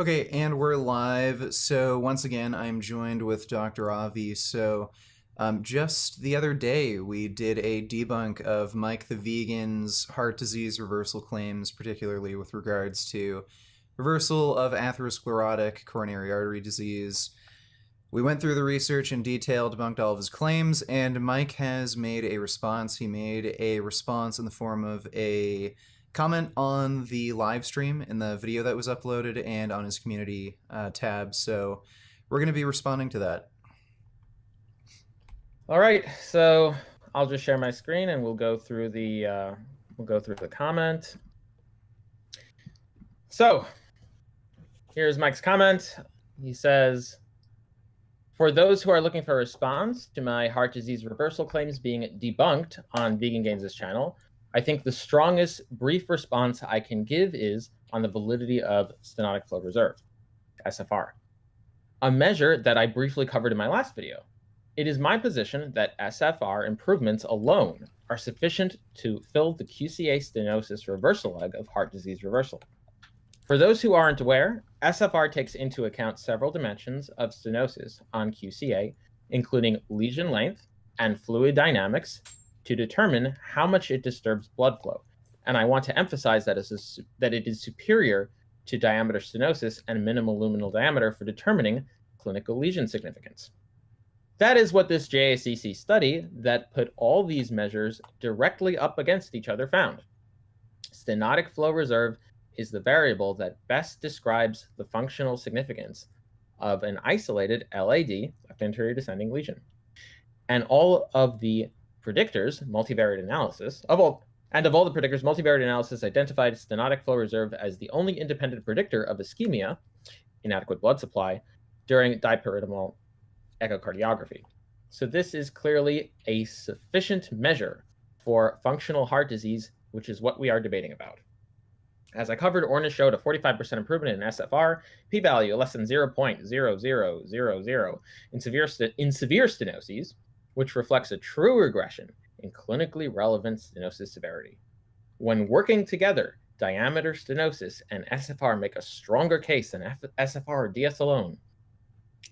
Okay, and we're live. So once again, I'm joined with Dr. Avi. Just the other day, we did a debunk of Mike the Vegan's heart disease reversal claims, particularly with regards to reversal of atherosclerotic coronary artery disease. We went through the research in detail, debunked all of his claims, and Mike has made a response. He made a response in the form of a comment on the live stream in the video that was uploaded and on his community tab. So we're going to be responding to that. All right, so I'll just share my screen and we'll go through the comment. So here's Mike's comment. He says, for those who are looking for a response to my heart disease reversal claims being debunked on Vegan Gains' channel, I think the strongest brief response I can give is on the validity of stenotic flow reserve, SFR, a measure that I briefly covered in my last video. It is my position that SFR improvements alone are sufficient to fill the QCA stenosis reversal leg of heart disease reversal. For those who aren't aware, SFR takes into account several dimensions of stenosis on QCA, including lesion length and fluid dynamics, to determine how much it disturbs blood flow. And I want to emphasize that it is superior to diameter stenosis and minimal luminal diameter for determining clinical lesion significance. That is what this JACC study that put all these measures directly up against each other found. Stenotic flow reserve is the variable that best describes the functional significance of an isolated LAD, left anterior descending lesion. And all of the predictors, multivariate analysis, of all the predictors, multivariate analysis identified stenotic flow reserve as the only independent predictor of ischemia, inadequate blood supply, during dipyridamole echocardiography. So this is clearly a sufficient measure for functional heart disease, which is what we are debating about. As I covered, Ornish showed a 45% improvement in SFR, p-value less than 0.0000 in severe stenoses, which reflects a true regression in clinically relevant stenosis severity. When working together, diameter stenosis and SFR make a stronger case than SFR or DS alone.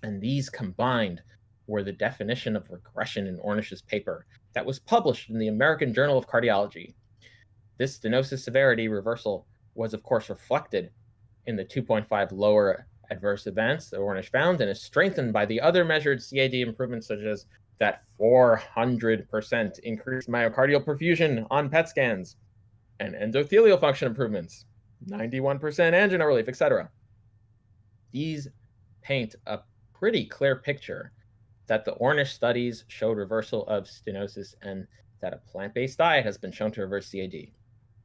And these combined were the definition of regression in Ornish's paper that was published in the American Journal of Cardiology. This stenosis severity reversal was, of course, reflected in the 2.5 lower adverse events that Ornish found and is strengthened by the other measured CAD improvements, such as that 400% increased myocardial perfusion on PET scans and endothelial function improvements, 91% angina relief, etc. These paint a pretty clear picture that the Ornish studies showed reversal of stenosis and that a plant-based diet has been shown to reverse CAD.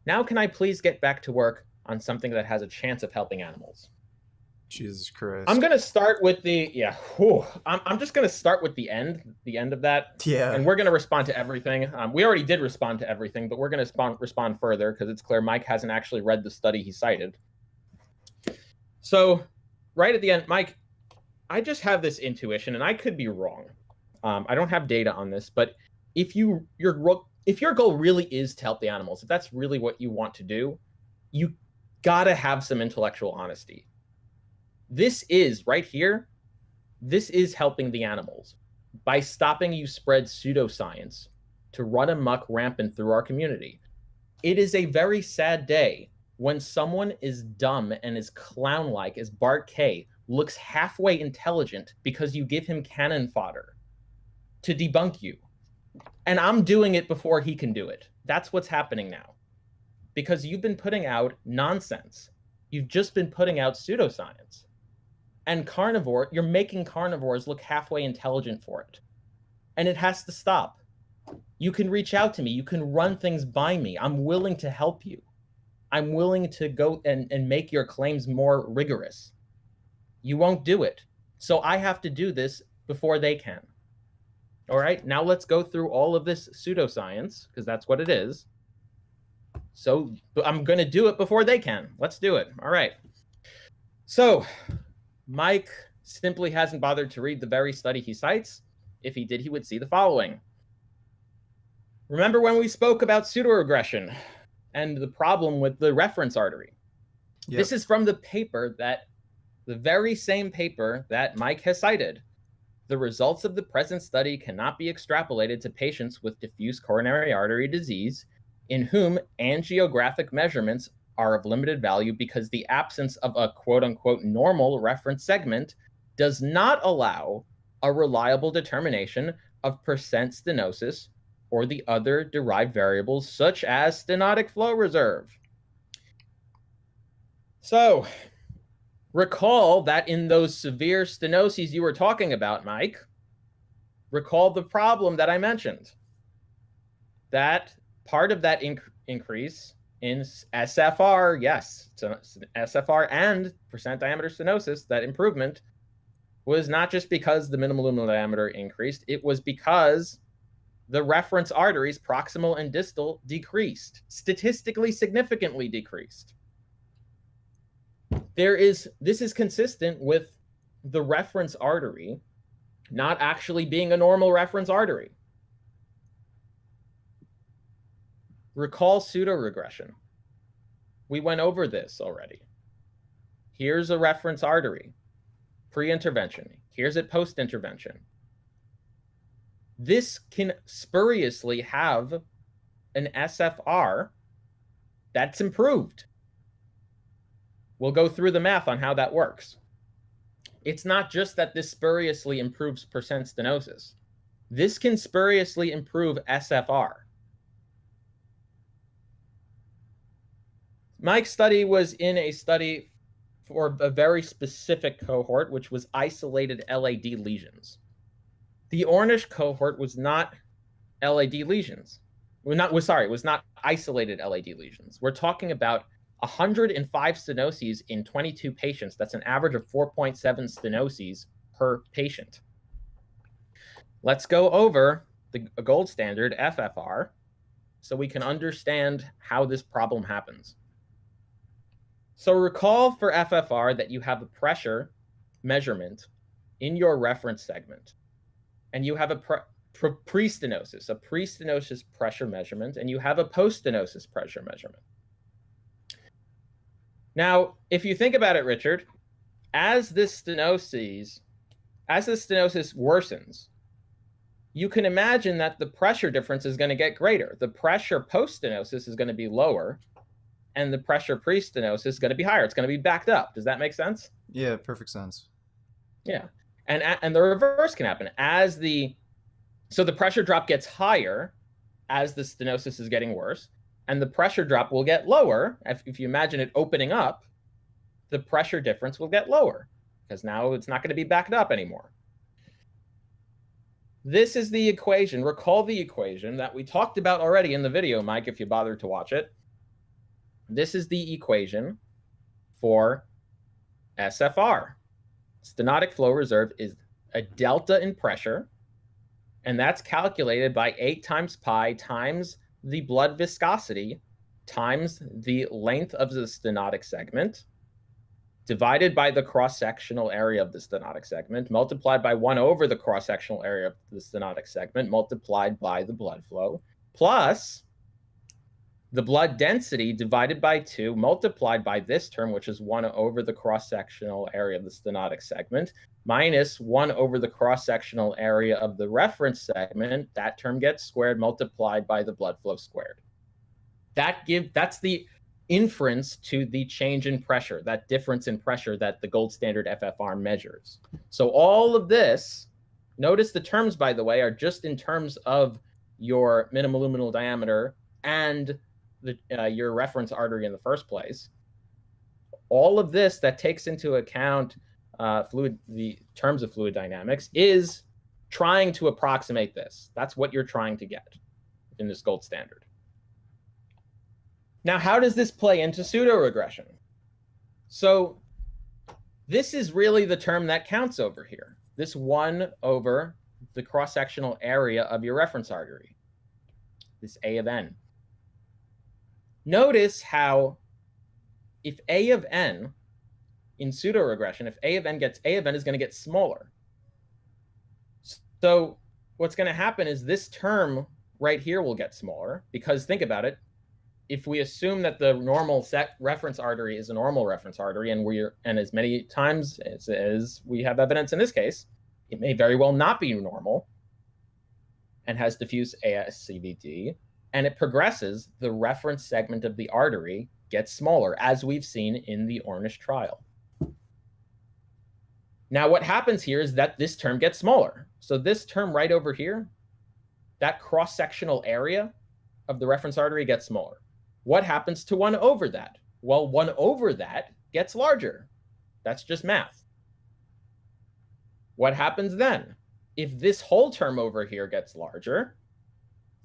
Now can I please get back to work on something that has a chance of helping animals? Jesus Christ. I'm going to start with I'm just going to start with the end of that. Yeah. And we're going to respond to everything. We already did respond to everything, but we're going to respond further because it's clear Mike hasn't actually read the study he cited. So right at the end, Mike, I just have this intuition, and I could be wrong. I don't have data on this, but if your goal really is to help the animals, if that's really what you want to do, you gotta have some intellectual honesty. This is right here. This is helping the animals by stopping you spread pseudoscience to run amok rampant through our community. It is a very sad day when someone is dumb and is clown-like, as Bart K, looks halfway intelligent because you give him cannon fodder to debunk you. And I'm doing it before he can do it. That's what's happening now. Because you've been putting out nonsense. You've just been putting out pseudoscience. And you're making carnivores look halfway intelligent for it. And it has to stop. You can reach out to me. You can run things by me. I'm willing to help you. I'm willing to go and make your claims more rigorous. You won't do it. So I have to do this before they can. All right, now let's go through all of this pseudoscience, because that's what it is. So I'm going to do it before they can. Let's do it. All right. So Mike simply hasn't bothered to read the very study he cites. If he did, he would see the following. Remember when we spoke about pseudoregression and the problem with the reference artery? Yep. This is from the paper that the very same paper that Mike has cited. The results of the present study cannot be extrapolated to patients with diffuse coronary artery disease in whom angiographic measurements are of limited value because the absence of a quote-unquote normal reference segment does not allow a reliable determination of percent stenosis or the other derived variables such as stenotic flow reserve. So, recall that in those severe stenoses you were talking about, Mike, recall the problem that I mentioned. That part of that increase in SFR, yes, SFR and percent diameter stenosis, that improvement was not just because the minimal luminal diameter increased, it was because the reference arteries, proximal and distal, decreased, statistically significantly decreased. This is consistent with the reference artery not actually being a normal reference artery. Recall pseudoregression. We went over this already. Here's a reference artery, pre-intervention. Here's it post-intervention. This can spuriously have an SFR that's improved. We'll go through the math on how that works. It's not just that this spuriously improves percent stenosis. This can spuriously improve SFR. Mike's study was in a study for a very specific cohort, which was isolated LAD lesions. The Ornish cohort was not LAD lesions. Was not isolated LAD lesions. We're talking about 105 stenoses in 22 patients. That's an average of 4.7 stenoses per patient. Let's go over the gold standard FFR so we can understand how this problem happens. So recall for FFR that you have a pressure measurement in your reference segment, and you have a pre-stenosis pressure measurement, and you have a post-stenosis pressure measurement. Now, if you think about it, Richard, as this stenosis worsens, you can imagine that the pressure difference is going to get greater. The pressure post-stenosis is going to be lower, and the pressure pre-stenosis is going to be higher. It's going to be backed up. Does that make sense? Yeah, perfect sense. Yeah. And the reverse can happen. So the pressure drop gets higher as the stenosis is getting worse, and the pressure drop will get lower. If you imagine it opening up, the pressure difference will get lower because now it's not going to be backed up anymore. This is the equation. Recall the equation that we talked about already in the video, Mike, if you bothered to watch it. This is the equation for SFR. Stenotic flow reserve is a delta in pressure, and that's calculated by 8 times pi times the blood viscosity times the length of the stenotic segment divided by the cross-sectional area of the stenotic segment multiplied by 1 over the cross-sectional area of the stenotic segment multiplied by the blood flow plus the blood density divided by 2 multiplied by this term, which is 1 over the cross-sectional area of the stenotic segment, minus 1 over the cross-sectional area of the reference segment. That term gets squared multiplied by the blood flow squared. That's the inference to the change in pressure, that difference in pressure that the gold standard FFR measures. So all of this, notice the terms, by the way, are just in terms of your minimal luminal diameter and your reference artery in the first place. All of this that takes into account the terms of fluid dynamics is trying to approximate this. That's what you're trying to get in this gold standard. Now, how does this play into pseudoregression? So this is really the term that counts over here. This 1 over the cross-sectional area of your reference artery, this A of n. Notice how if A of n in pseudoregression, if A of n is going to get smaller. So what's going to happen is this term right here will get smaller because think about it. if we assume that the normal reference artery is a normal reference artery, and as many times as we have evidence in this case, it may very well not be normal and has diffuse ASCVD, and it progresses, the reference segment of the artery gets smaller, as we've seen in the Ornish trial. Now, what happens here is that this term gets smaller. So this term right over here, that cross-sectional area of the reference artery gets smaller. What happens to 1 over that? Well, 1 over that gets larger. That's just math. What happens then? If this whole term over here gets larger,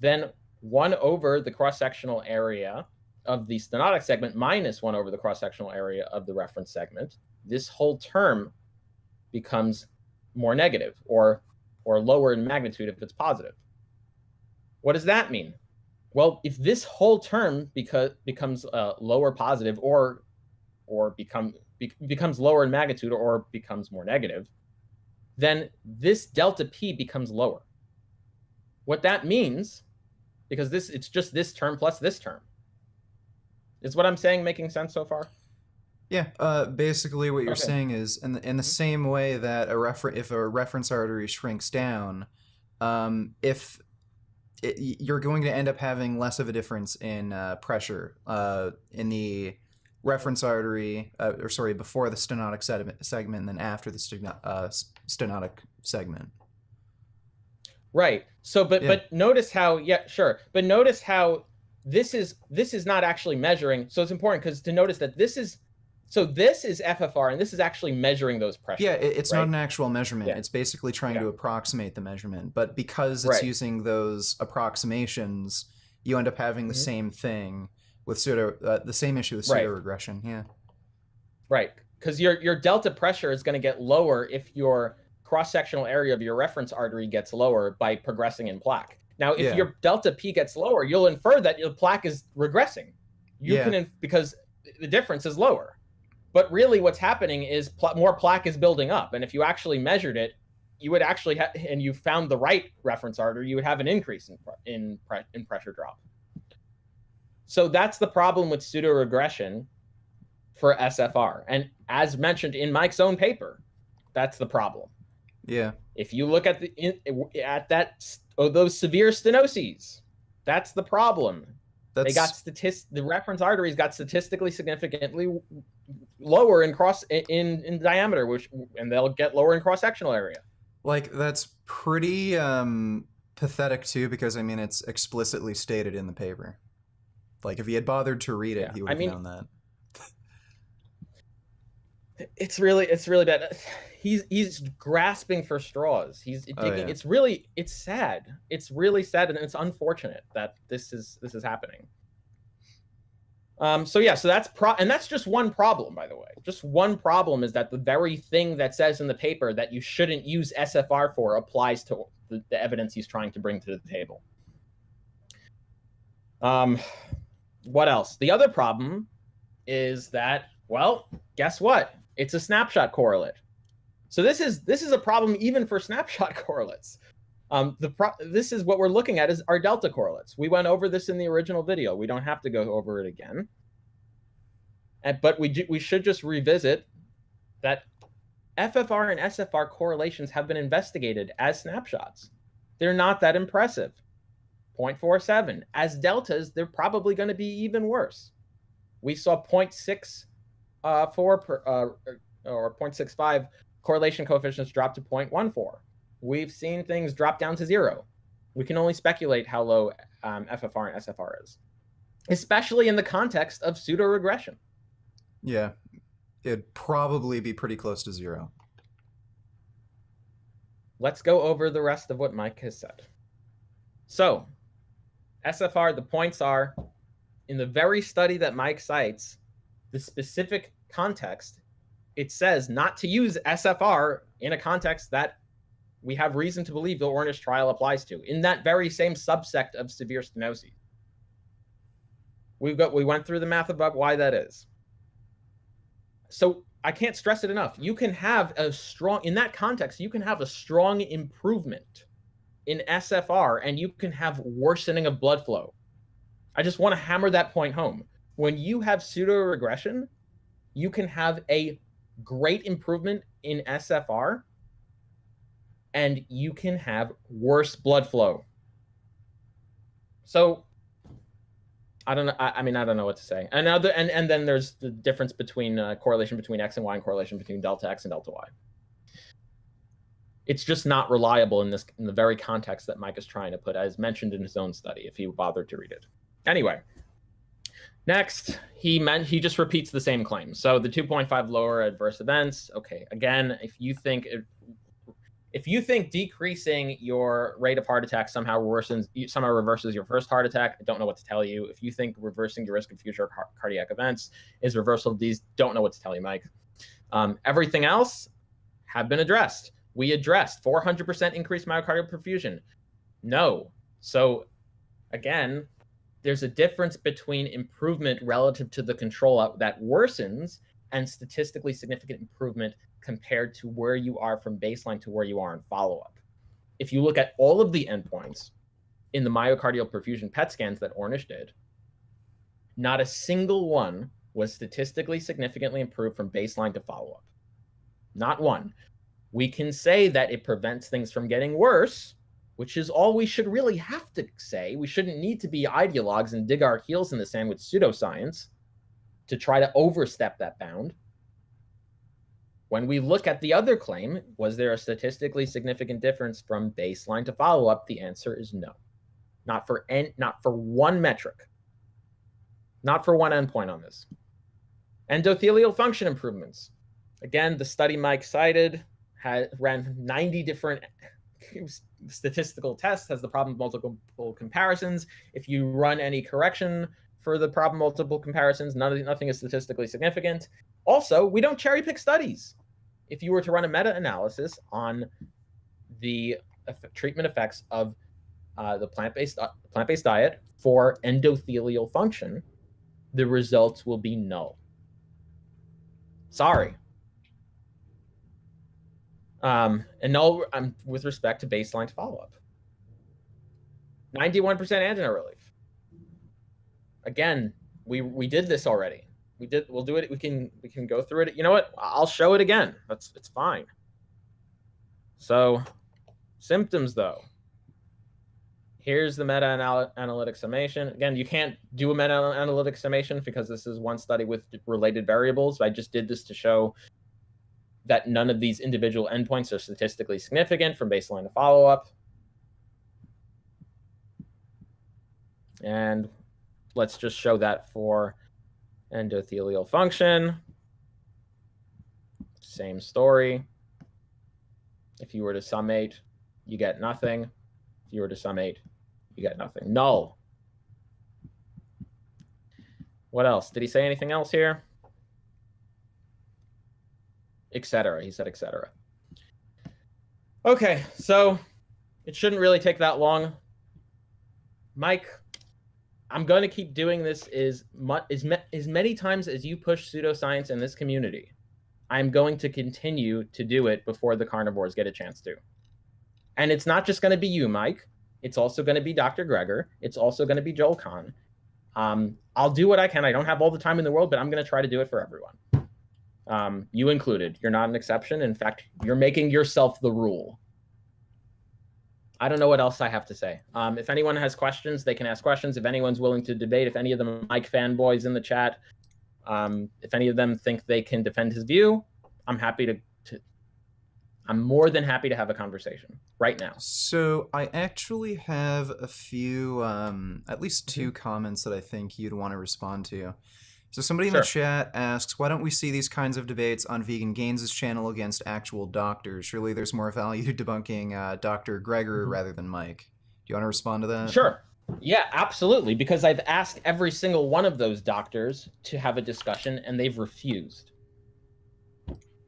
then 1 over the cross-sectional area of the stenotic segment minus 1 over the cross-sectional area of the reference segment, this whole term becomes more negative or lower in magnitude if it's positive. What does that mean? Well, if this whole term becomes lower positive or becomes lower in magnitude or becomes more negative, then this delta P becomes lower. What that means, because it's just this term plus this term. Is what I'm saying making sense so far? Yeah, basically what you're saying is in the same way that if a reference artery shrinks down, you're going to end up having less of a difference in pressure in the reference artery, before the stenotic segment and then after the stenotic segment. Right. So, but notice how, but notice how this is not actually measuring. So it's important because to notice that this is FFR and this is actually measuring those pressures. Yeah, it's right? not an actual measurement. Yeah. It's basically trying to approximate the measurement. But because it's using those approximations, you end up having the same thing with the same issue with pseudo-regression. Yeah. Right. Because your delta pressure is going to get lower if your cross-sectional area of your reference artery gets lower by progressing in plaque. Now, if your delta P gets lower, you'll infer that your plaque is regressing. Because the difference is lower. But really what's happening is more plaque is building up. And if you actually measured it, you would actually and you found the right reference artery, you would have an increase in pressure drop. So that's the problem with pseudoregression for SFR. And as mentioned in Mike's own paper, that's the problem. Yeah. If you look at those severe stenoses, that's the problem. The reference arteries got statistically significantly lower in diameter, and they'll get lower in cross-sectional area. Like, that's pretty pathetic too, because I mean it's explicitly stated in the paper. Like, if he had bothered to read it, he would have known that. It's really bad. He's grasping for straws. He's digging. It's sad. It's really sad, and it's unfortunate that this is happening. So that's just one problem, by the way. Just one problem is that the very thing that says in the paper that you shouldn't use SFR for applies to the evidence he's trying to bring to the table. What else? The other problem is that, well, guess what? It's a snapshot correlate. So this is a problem even for snapshot correlates. This is what we're looking at is our delta correlates. We went over this in the original video. We don't have to go over it again. But we should just revisit that FFR and SFR correlations have been investigated as snapshots. They're not that impressive. 0.47. As deltas, they're probably going to be even worse. We saw 0.64 or 0.65 correlation coefficients drop to 0.14. We've seen things drop down to 0. We can only speculate how low FFR and SFR is, especially in the context of pseudo-regression. Yeah, it'd probably be pretty close to 0. Let's go over the rest of what Mike has said. So, SFR, the points are, in the very study that Mike cites, the specific context, it says not to use SFR in a context that we have reason to believe the Ornish trial applies to, in that very same subsect of severe stenosis. We went through the math about why that is. So I can't stress it enough. You can have in that context, you can have a strong improvement in SFR, and you can have worsening of blood flow. I just want to hammer that point home. When you have pseudo-regression, you can have a great improvement in SFR, and you can have worse blood flow. So I don't know. I mean, I don't know what to say. And then there's the difference between correlation between X and Y and correlation between delta X and delta Y. It's just not reliable in the very context that Mike is trying to put, as mentioned in his own study, if you bothered to read it. Anyway, next, he just repeats the same claim. So the 2.5 lower adverse events. Okay, again, if you think decreasing your rate of heart attack somehow reverses your first heart attack, I don't know what to tell you. If you think reversing your risk of future cardiac events is reversal of these, don't know what to tell you, Mike. Everything else have been addressed. We addressed 400% increased myocardial perfusion. No. So again, there's a difference between improvement relative to the control that worsens and statistically significant improvement compared to where you are from baseline to where you are in follow-up. If you look at all of the endpoints in the myocardial perfusion PET scans that Ornish did, not a single one was statistically significantly improved from baseline to follow-up. Not one. We can say that it prevents things from getting worse, which is all we should really have to say. We shouldn't need to be ideologues and dig our heels in the sand with pseudoscience to try to overstep that bound. When we look at the other claim, was there a statistically significant difference from baseline to follow-up? The answer is no. Not for one metric. Not for one endpoint on this. Endothelial function improvements. Again, the study Mike cited ran 90 different statistical tests, has the problem multiple comparisons. If you run any correction for the problem multiple comparisons, nothing is statistically significant. Also, we don't cherry pick studies. If you were to run a meta-analysis on the treatment effects of the plant-based diet for endothelial function, the results will be null. Sorry. And null with respect to baseline to follow-up. 91% angina relief. Again, we did this already. We'll do it. We can go through it. You know what? I'll show it again. It's fine. So, symptoms though. Here's the meta-analytic summation. Again, you can't do a meta-analytic summation because this is one study with related variables. I just did this to show that none of these individual endpoints are statistically significant from baseline to follow-up. And let's just show that for endothelial function. Same story. If you were to summate, you get nothing. If you were to summate, you get nothing. Null. What else? Did he say anything else here? Etc. He said etc. Okay, so it shouldn't really take that long. Mike, I'm going to keep doing this as many times as you push pseudoscience in this community. I'm going to continue to do it before the carnivores get a chance to. And it's not just going to be you, Mike. It's also going to be Dr. Greger. It's also going to be Joel Kahn. I'll do what I can. I don't have all the time in the world, but I'm going to try to do it for everyone. You included. You're not an exception. In fact, you're making yourself the rule. I don't know what else I have to say. If anyone has questions, they can ask questions. If anyone's willing to debate, if any of them Mike fanboys in the chat, if any of them think they can defend his view, I'm more than happy to have a conversation right now. So I actually have a few, at least two comments that I think you'd want to respond to. So somebody in the chat asks, why don't we see these kinds of debates on Vegan Gains' channel against actual doctors? Surely there's more value to debunking Dr. Greger rather than Mike. Do you want to respond to that? Sure. Yeah, absolutely. Because I've asked every single one of those doctors to have a discussion, and they've refused.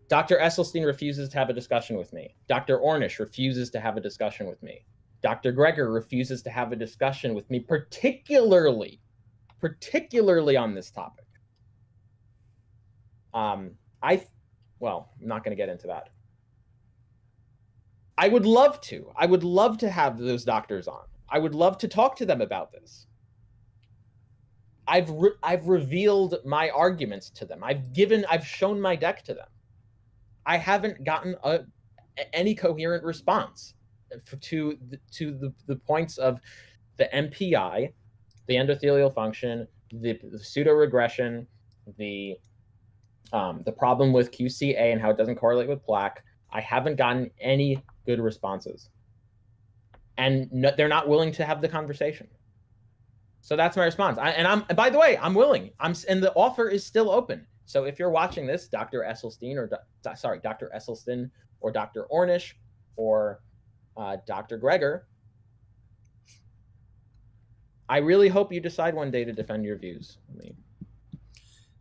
Dr. Esselstyn refuses to have a discussion with me. Dr. Ornish refuses to have a discussion with me. Dr. Greger refuses to have a discussion with me, particularly on this topic. Well, I'm not going to get into that. I would love to have those doctors on. I would love to talk to them about this. I've revealed my arguments to them. I've shown my deck to them. I haven't gotten any coherent response to the points of the MPI, the endothelial function, the pseudo regression, the problem with QCA and how it doesn't correlate with plaque. I haven't gotten any good responses, and they're not willing to have the conversation. So that's my response. And by the way, I'm willing. And the offer is still open. So if you're watching this, Dr. Esselstyn or Dr. Esselstyn or Dr. Ornish or Dr. Gregor, I really hope you decide one day to defend your views.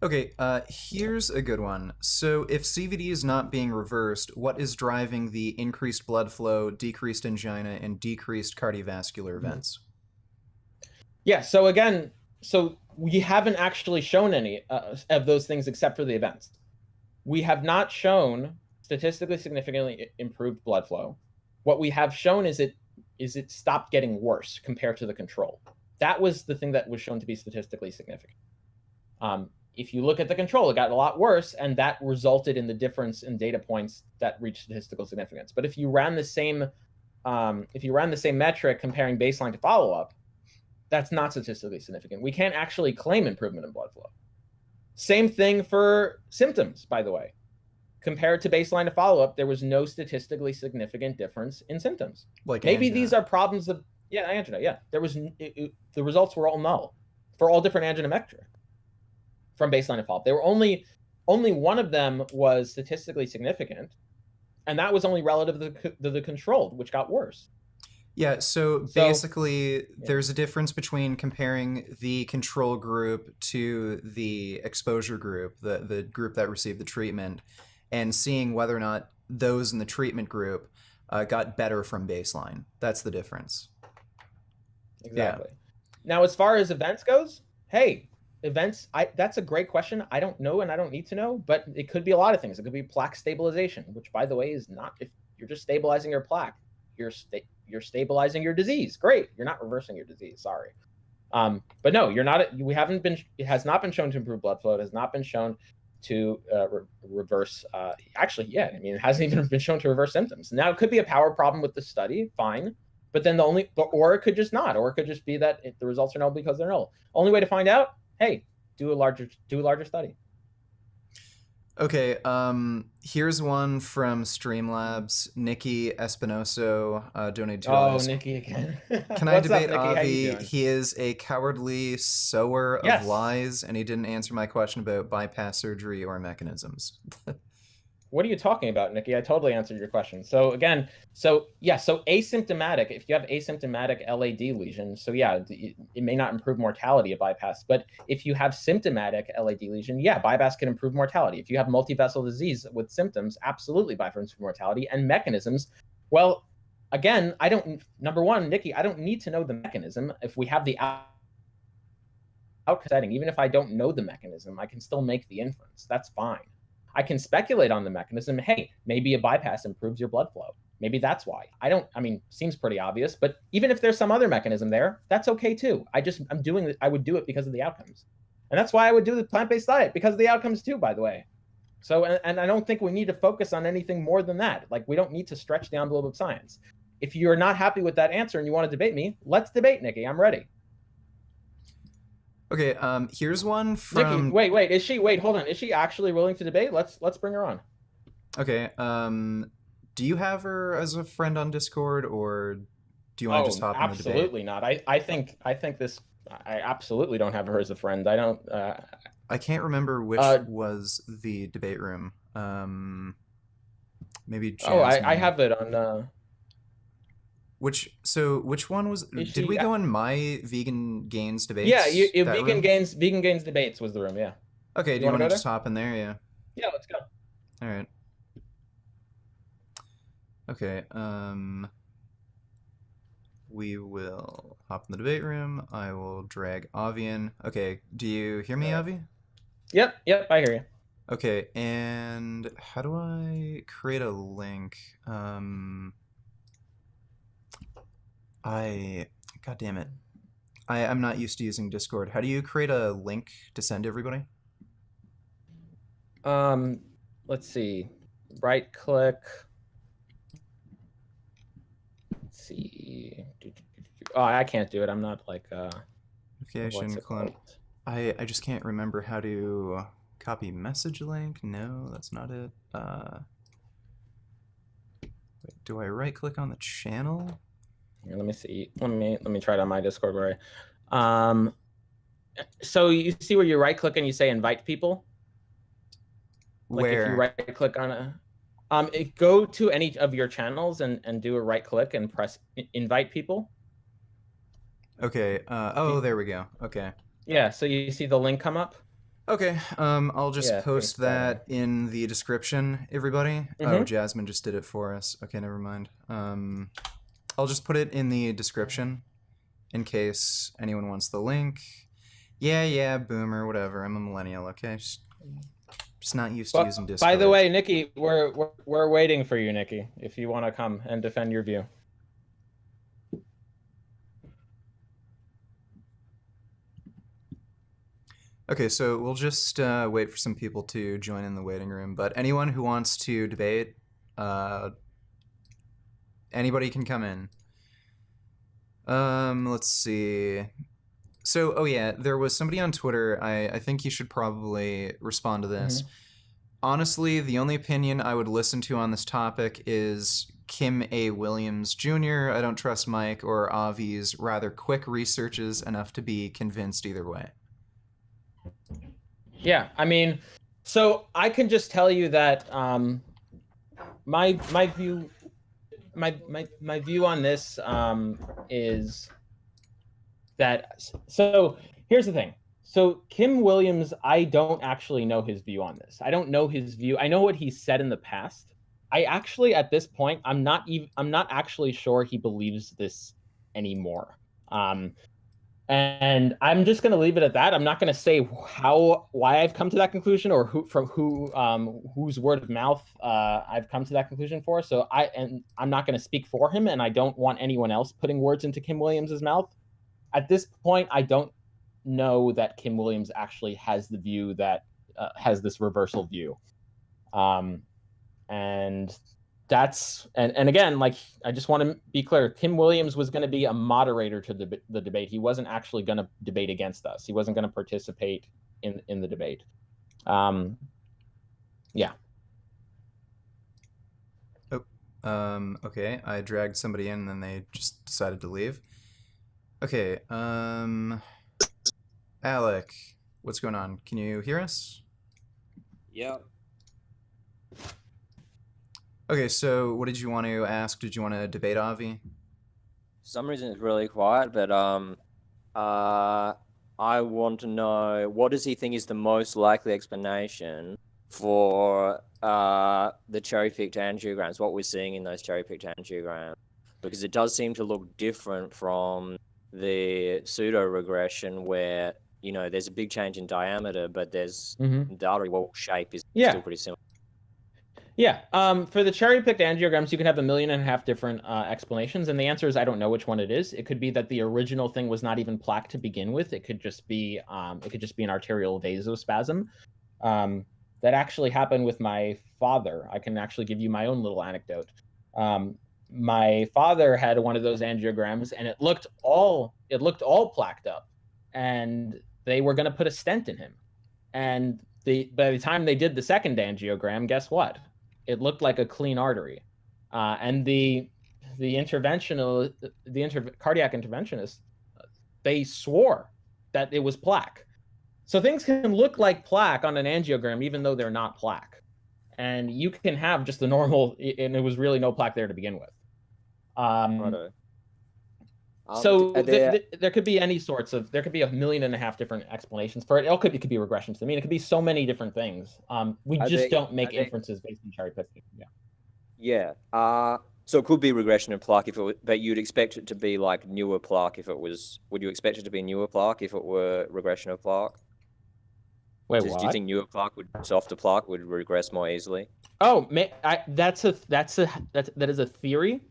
Okay, here's a good one. So if CVD is not being reversed, what is driving the increased blood flow, decreased angina, and decreased cardiovascular events? Yeah, so again, we haven't actually shown any of those things except for the events. We have not shown statistically significantly improved blood flow. What we have shown is it stopped getting worse compared to the control. That was the thing that was shown to be statistically significant. If you look at the control, it got a lot worse, and that resulted in the difference in data points that reached statistical significance. But if you ran the same metric comparing baseline to follow-up, that's not statistically significant. We can't actually claim improvement in blood flow. Same thing for symptoms, by the way. Compared to baseline to follow-up, there was no statistically significant difference in symptoms. Like maybe angina. These are problems of angina. Yeah, there was the results were all null for all different angina metrics from baseline to follow-up. They were only one of them was statistically significant, and that was only relative to the controlled, which got worse. Yeah, so basically there's a difference between comparing the control group to the exposure group, the group that received the treatment, and seeing whether or not those in the treatment group got better from baseline. That's the difference. Exactly. Yeah. Now, as far as events goes, hey, events, that's a great question. I don't know and I don't need to know, but it could be a lot of things. It could be plaque stabilization, which, by the way, is not, if you're just stabilizing your plaque, you're stabilizing your disease. Great. You're not reversing your disease. Sorry. But no, you're not. It has not been shown to improve blood flow. It has not been shown to reverse. Actually, yeah. I mean, it hasn't even been shown to reverse symptoms. Now, it could be a power problem with the study. Fine. But then or it could just not, or it could just be that the results are null because they're null. Only way to find out, hey, do a larger study. Okay, here's one from Streamlabs. Nikki Espinoso donated $2. Oh, Nikki again. Can I debate Avi? He is a cowardly sower of lies, and he didn't answer my question about bypass surgery or mechanisms. What are you talking about, Nikki? I totally answered your question. So again, so asymptomatic, if you have asymptomatic LAD lesion, so yeah, it may not improve mortality of bypass, but if you have symptomatic LAD lesion, yeah, bypass can improve mortality. If you have multivessel disease with symptoms, absolutely bypass improves mortality. And mechanisms, well, again, number one, Nikki, I don't need to know the mechanism. If we have the outcome setting, even if I don't know the mechanism, I can still make the inference. That's fine. I can speculate on the mechanism. Hey, maybe a bypass improves your blood flow. Maybe that's why. Seems pretty obvious, but even if there's some other mechanism there, that's okay too. I would do it because of the outcomes. And that's why I would do the plant-based diet, because of the outcomes too, by the way. So, and I don't think we need to focus on anything more than that. Like, we don't need to stretch the envelope of science. If you're not happy with that answer and you want to debate me, let's debate, Nikki. I'm ready. Okay, here's one from... Nikki, wait, hold on. Is she actually willing to debate? Let's bring her on. Okay, do you have her as a friend on Discord, or do you want to just hop in the debate? Absolutely not. I think I absolutely don't have her as a friend. I don't... I can't remember which was the debate room. Maybe Jasmine. Oh, I have it on... Which one was? Did we go in my vegan gains debates? Yeah, vegan gains debates was the room. Yeah. Okay. Do you want to just hop in there? Yeah. Yeah, let's go. All right. Okay. We will hop in the debate room. I will drag Avi in. Okay. Do you hear me, Avi? Yep. I hear you. Okay. And how do I create a link? God damn it. I'm not used to using Discord. How do you create a link to send to everybody? Let's see. Right click. Let's see. Oh, I can't do it. I'm not like what's Notification, it clone. called? I just can't remember how to copy message link. No, that's not it. Wait, do I right click on the channel? Here, let me see. Let me try it on my Discord where so you see where you right click and you say invite people? Like if you Where? right click on a go to any of your channels and do a right click and press invite people. Okay. Oh, there we go. Okay. Yeah, so you see the link come up? Okay. I'll just Yeah, post paste that in. that in the description, everybody. Oh, Mm-hmm. Jasmine just did it for us. Okay, never mind. I'll just put it in the description in case anyone wants the link. Yeah, boomer, whatever. I'm a millennial, okay? Just not used to using Discord. By the way, Nikki, we're waiting for you, Nikki, if you want to come and defend your view. Okay, so we'll just wait for some people to join in the waiting room. But anyone who wants to debate, anybody can come in. Let's see. So, oh yeah, there was somebody on Twitter. I think you should probably respond to this. Mhm. Honestly, the only opinion I would listen to on this topic is Kim A. Williams Jr. I don't trust Mike or Avi's rather quick researches enough to be convinced either way. Yeah, I mean, so I can just tell you that my view my view on this is that, so here's the thing. So Kim Williams, I don't actually know his view on this. I don't know his view. I know what he said in the past. I actually, at this point, I'm not actually sure he believes this anymore. And I'm just going to leave it at that. I'm not going to say why I've come to that conclusion, or whose word of mouth I've come to that conclusion for. So I'm not going to speak for him, and I don't want anyone else putting words into Kim Williams's mouth. At this point, I don't know that Kim Williams actually has the view that has this reversal view. And that's and again, like, I just want to be clear, Kim Williams was going to be a moderator to the debate. He wasn't actually going to debate against us. He wasn't going to participate in the debate. Yeah. Okay, I dragged somebody in and then they just decided to leave. Okay, Alec, what's going on? Can you hear us? Yep. Okay, so what did you want to ask? Did you want to debate Avi? For some reason it's really quiet, but I want to know, what does he think is the most likely explanation for the cherry-picked angiograms, what we're seeing in those cherry-picked angiograms? Because it does seem to look different from the pseudo-regression where, you know, there's a big change in diameter, but there's the artery wall shape is still pretty similar. Yeah. For the cherry-picked angiograms, you can have 1.5 million different explanations, and the answer is I don't know which one it is. It could be that the original thing was not even plaque to begin with. It could just be an arterial vasospasm. That actually happened with my father. I can actually give you my own little anecdote. My father had one of those angiograms, and it looked all plaqued up, and they were going to put a stent in him. And by the time they did the second angiogram, guess what? It looked like a clean artery. And the cardiac interventionist, they swore that it was plaque. So things can look like plaque on an angiogram, even though they're not plaque. And you can have just the normal, and it was really no plaque there to begin with. So there could be any sorts of, there could be 1.5 million different explanations for it. It could be regression to the mean. It could be so many different things. We just don't make inferences based on cherry picking. Yeah. So it could be regression of plaque if it was, but you'd expect it to be like newer plaque if it was. Would you expect it to be newer plaque if it were regression of plaque? Wait, what? Do you think newer plaque softer plaque would regress more easily? Oh, that is a theory.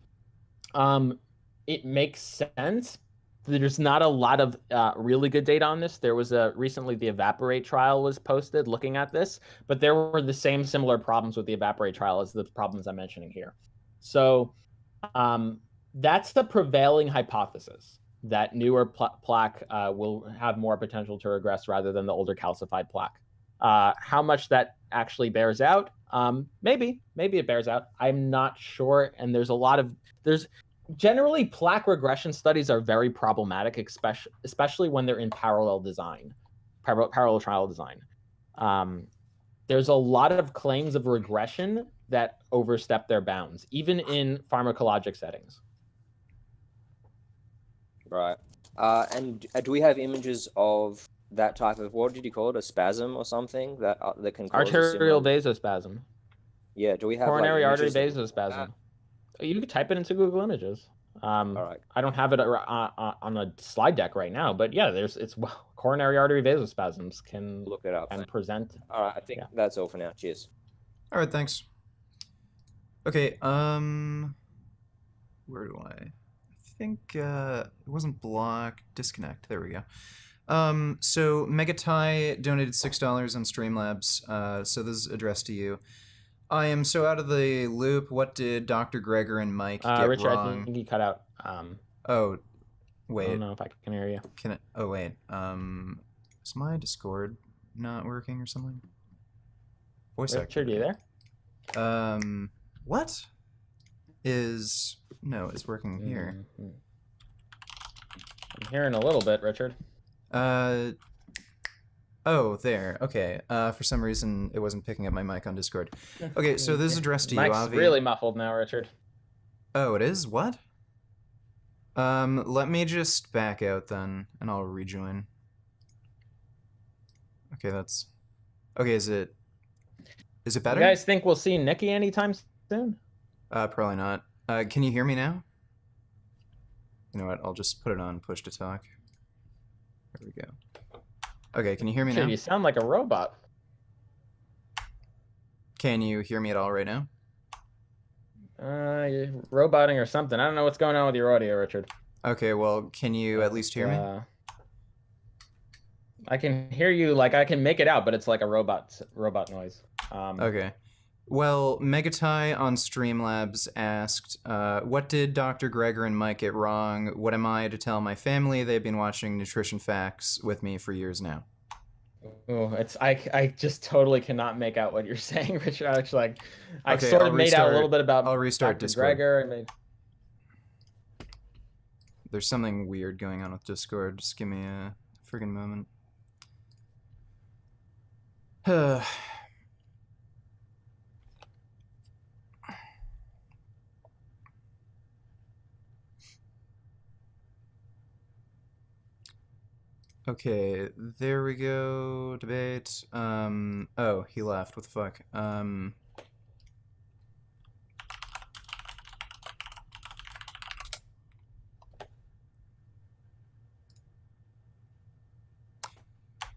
It makes sense, there's not a lot of really good data on this. There was recently the Evaporate trial was posted looking at this, but there were the same similar problems with the Evaporate trial as the problems I'm mentioning here. So that's the prevailing hypothesis, that newer plaque will have more potential to regress rather than the older calcified plaque. How much that actually bears out, maybe it bears out. I'm not sure. And there's generally plaque regression studies are very problematic, especially when they're in parallel trial design. There's a lot of claims of regression that overstep their bounds, even in pharmacologic settings. Right. And do we have images of that type of, what did you call it, a spasm or something that can cause arterial vasospasm? Yeah. Do we have coronary artery images vasospasm? You could type it into Google Images. All right. I don't have it on a slide deck right now, but yeah, coronary artery vasospasms can look it up and present. All right. I think that's all for now. Cheers. All right, thanks. Okay, where do I think it wasn't block, disconnect. There we go. So Megatai donated $6 on Streamlabs. So this is addressed to you. I am so out of the loop. What did Dr. Gregor and Mike get Richard, wrong? I think you cut out. Oh, wait. I don't know if I can hear you. Can it? Oh wait. Is my Discord not working or something? Voice Richard, you there? What? It's working here. I'm hearing a little bit, Richard. Oh, there. Okay. For some reason, it wasn't picking up my mic on Discord. Okay, so this is addressed to you, Mike's Avi. really muffled now, Richard. Oh, it is? What? Let me just back out then, and I'll rejoin. Okay, that's... Okay, is it better? You guys think we'll see Nikki anytime soon? Probably not. Can you hear me now? You know what? I'll just put it on push to talk. There we go. Okay, can you hear me now? You sound like a robot. Can you hear me at all right now? You're roboting or something. I don't know what's going on with your audio, Richard. Okay, well, can you at least hear me? I can hear you, like I can make it out, but it's like a robot noise. Okay. Well, Megatai on Streamlabs asked, what did Dr. Gregor and Mike get wrong? What am I to tell my family? They've been watching Nutrition Facts with me for years now. Oh, I just totally cannot make out what you're saying, Richard. Actually, I okay, sort of made out a little bit about I'll restart Dr. Discord. Gregor. There's something weird going on with Discord. Just give me a friggin' moment. Okay, there we go. Debate. Oh, he left. What the fuck?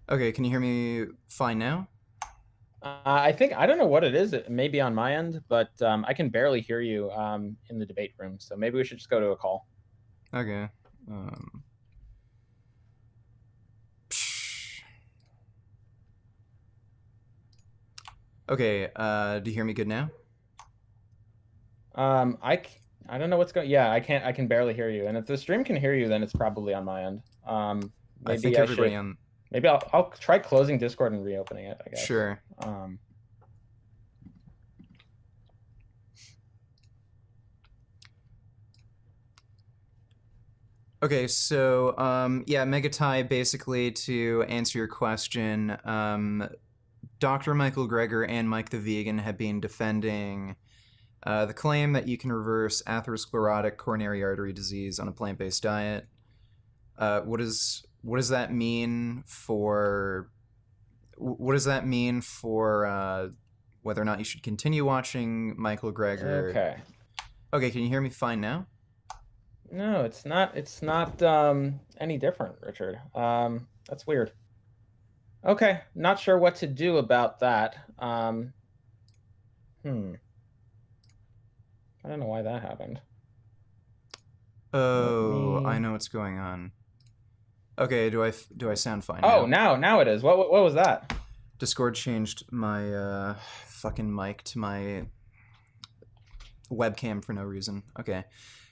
Okay, can you hear me fine now? I don't know what it is. It may be on my end, but I can barely hear you in the debate room. So maybe we should just go to a call. Okay. Okay, do you hear me good now? I don't know what's going. Yeah, I can barely hear you. And if the stream can hear you, then it's probably on my end. Maybe I think everybody on. Maybe I'll try closing Discord and reopening it, I guess. Sure. Okay, so yeah, Megatai, basically to answer your question, Dr. Michael Gregor and Mike the Vegan have been defending the claim that you can reverse atherosclerotic coronary artery disease on a plant-based diet. What does that mean for whether or not you should continue watching Michael Gregor? Okay. Okay, can you hear me fine now? No, it's not any different, Richard. That's weird. Okay, not sure what to do about that. I don't know why that happened. Oh, I know what's going on. Okay, do I sound fine Oh, now? now it is. What was that? Discord changed my fucking mic to my webcam for no reason. Okay.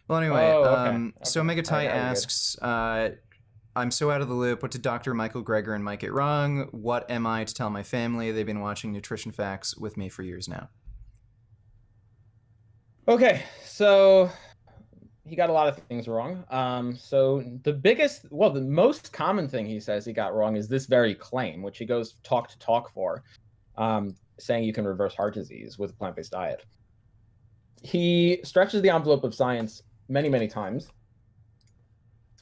Well, anyway, Oh, okay. so Okay. Megatai All right, now you're good. asks, I'm so out of the loop. What did Dr. Michael Greger and Mike get wrong? What am I to tell my family? They've been watching Nutrition Facts with me for years now. Okay, so he got a lot of things wrong. So the most common thing he says he got wrong is this very claim, which he goes talk to talk for, saying you can reverse heart disease with a plant-based diet. He stretches the envelope of science many, many times.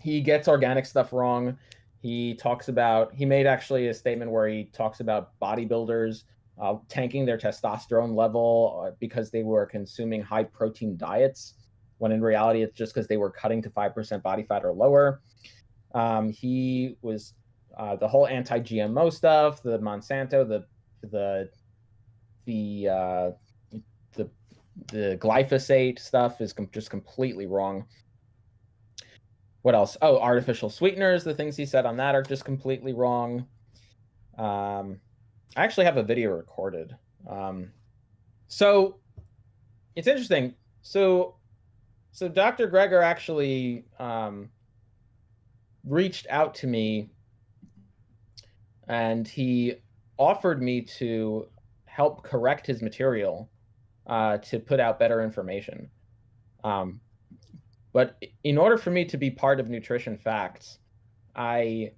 He gets organic stuff wrong. He made actually a statement where he talks about bodybuilders tanking their testosterone level because they were consuming high protein diets, when in reality it's just because they were cutting to 5% body fat or lower. He was the whole anti-GMO stuff, the Monsanto, the glyphosate stuff is just completely wrong. What else? Oh, artificial sweeteners, the things he said on that are just completely wrong. I actually have a video recorded. So it's interesting. So Dr. Greger actually reached out to me, and he offered me to help correct his material to put out better information. But in order for me to be part of Nutrition Facts, I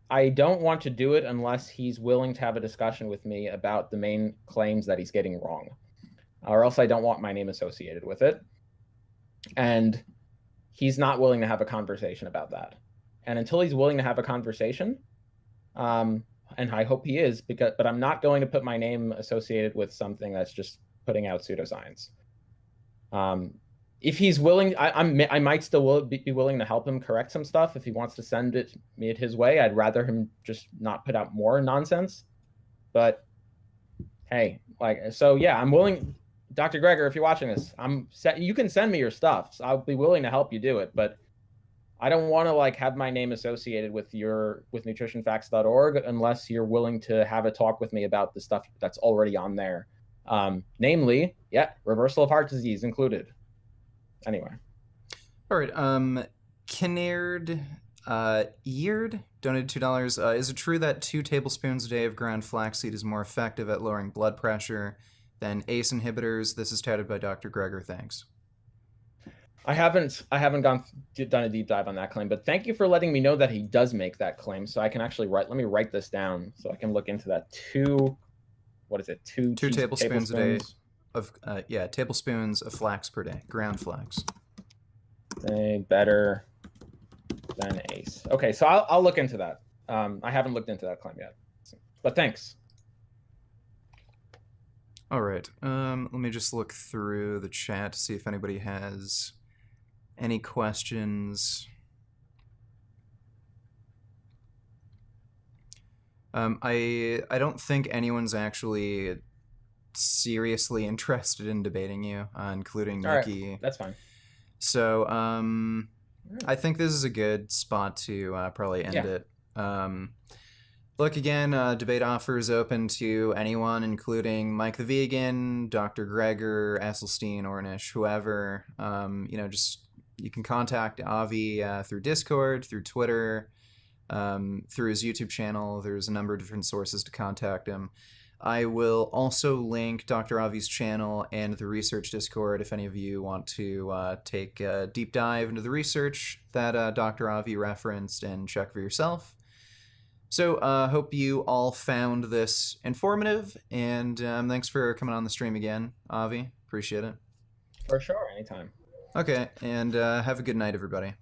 don't want to do it unless he's willing to have a discussion with me about the main claims that he's getting wrong, or else I don't want my name associated with it. And he's not willing to have a conversation about that. And until he's willing to have a conversation, and I hope he is, but I'm not going to put my name associated with something that's just putting out pseudoscience. If he's willing, I might still be willing to help him correct some stuff. If he wants to send it his way, I'd rather him just not put out more nonsense. But hey, so yeah, I'm willing. Dr. Greger, if you're watching this, you can send me your stuff. So I'll be willing to help you do it, but I don't want to have my name associated with nutritionfacts.org unless you're willing to have a talk with me about the stuff that's already on there. Namely, reversal of heart disease included. Anyway. All right. Kinnaird Yeard donated $2. Is it true that 2 tablespoons a day of ground flaxseed is more effective at lowering blood pressure than ACE inhibitors? This is touted by Dr. Greger. Thanks. I haven't done a deep dive on that claim, but thank you for letting me know that he does make that claim, so I can actually let me write this down so I can look into that. 2 tablespoons a day of tablespoons of flax per day, ground flax. Better than ACE. Okay, so I'll look into that. I haven't looked into that claim yet, but thanks. All right. Let me just look through the chat to see if anybody has any questions. I don't think anyone's actually seriously interested in debating you, including Nikki. All right, that's fine. So I think this is a good spot to probably end it. Look, again, debate offers open to anyone, including Mike the Vegan, Dr. Greger, Esselstyn, Ornish, whoever. You can contact Avi through Discord, through Twitter, through his YouTube channel. There's a number of different sources to contact him. I will also link Dr. Avi's channel and the research Discord if any of you want to take a deep dive into the research that Dr. Avi referenced and check for yourself. So hope you all found this informative, and thanks for coming on the stream again, Avi. Appreciate it. For sure, anytime. Okay, and have a good night, everybody.